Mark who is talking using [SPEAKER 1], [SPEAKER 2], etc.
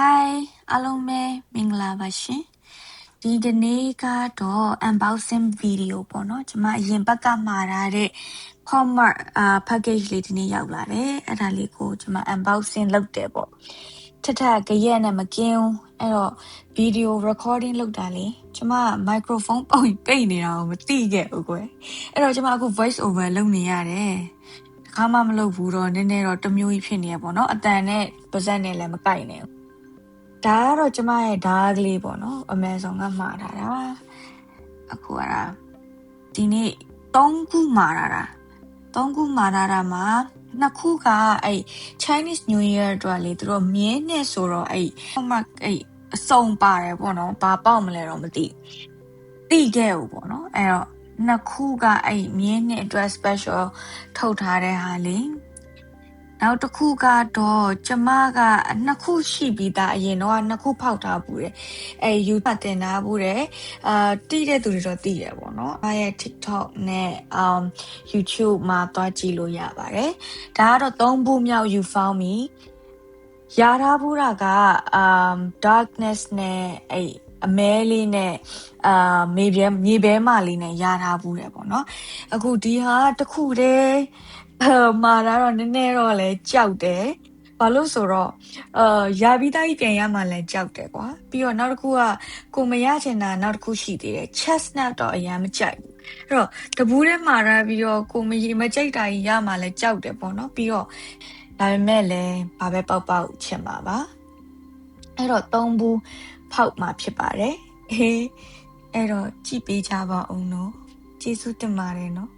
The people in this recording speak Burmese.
[SPEAKER 1] Hi အားလုံးပဲမင်္ဂလာပါရှင်ဒီဒီနေ့ကတော့ unboxing video ပေါ့နော်ကျွန်မအရင်ဘက်ကမှာထားတဲ့ Hallmark package လေးဒီနေ့ရောက်လာတယ်အဲ့ဒါလေးကိုကျွန်မ unboxing လုပ်တယ်ပေါ့ထထကြရက်နဲ့မကင်းဘူးအဲ့တော့ video recording လုပ်တာလေကျွန်မ microphone ပုံပိတ်နေတာကိုမသိခဲ့ဘူးကွယ်အဲ့တော့ကျွန်မအခု voice over လုပ်နေရတယ်ခါမှမလုပ်ဘူးတော့နည်းနည်းတော့တမျိုးကြီးဖြစ်နေရပေါ့နော်အတန်နဲ့ပါဇက်နဲ့လည်းမကိုက်နဲ့ဒါကတော့ကျမရဲ့ဓာတ်ကလေးပေါ့နော် Amazon ကမှာထားတာအခုကဒီနေ့3ခုမှာထားတာ3ခုမှာထားတာမှာနှစ်ခုကအဲ့ Chinese New Year အတွက်လေသူတို့မြင်းနဲ့ဆိုတော့အဲ့အစုံပါတယ်ပေါ့နော်ဘာပေါက်မလဲတော့မသိခဲ့ဘူးပေါ့နော်အဲ့တော့နှစ်ခုကအဲ့မြင်းနဲ့အတွက် special ထုတ်ထားတဲ့ဟာလေနောက်တစ်ခုကတော့ကျမကနှစ်ခုရှိပြီးသားအရင်တော့နှစ်ခုဖောက်ထားဘူးတယ်အဲ YouTube တင်ထားဘူးတယ်တိတဲ့သူတွေတော့သိတယ်ပေါ့နော်အားရဲ့ TikTok နဲ့ YouTube မှာသွားကြည့်လို့ရပါတယ်ဒါကတော့3ဘူးမြောက် You Found Me ရထားဘူးတာကdarkness နဲ့အဲ့အမဲလေးနဲ့မြေဘဲမလေးနဲ့ရထားဘူးတယ်ပေါ့နော်အခုဒီဟာတစ်ခုတည်းမာတာတော့နည်းနည်းတော့လဲကြောက်တယ်ဘာလို့ဆိုတော့ရပြီးသားကြီးပြန်ရမှလည်းကြောက်တယ်ကွာပြီးတော့နောက်တစ်ခုကကိုမရချင်တာနောက်တစ်ခုရှိသေးတယ် chestnut တော့အရင်မကြိုက်ဘူးအဲ့တော့တဘူးထဲမှာရပြီးတော့ကိုမကြိုက်တာကြီးရမှလည်းကြောက်တယ်ပေါ့နော်ပြီးတော့ဒါပေမဲ့လည်းဘာပဲပေါက်ချင်ပါပါအဲ့တော့3ဘူးဖောက်မှာဖြစ်ပါတယ်အဲ့တော့ကြည့်ပေးကြပါဦးနော်ကျေးဇူးတင်ပါတယ်နော်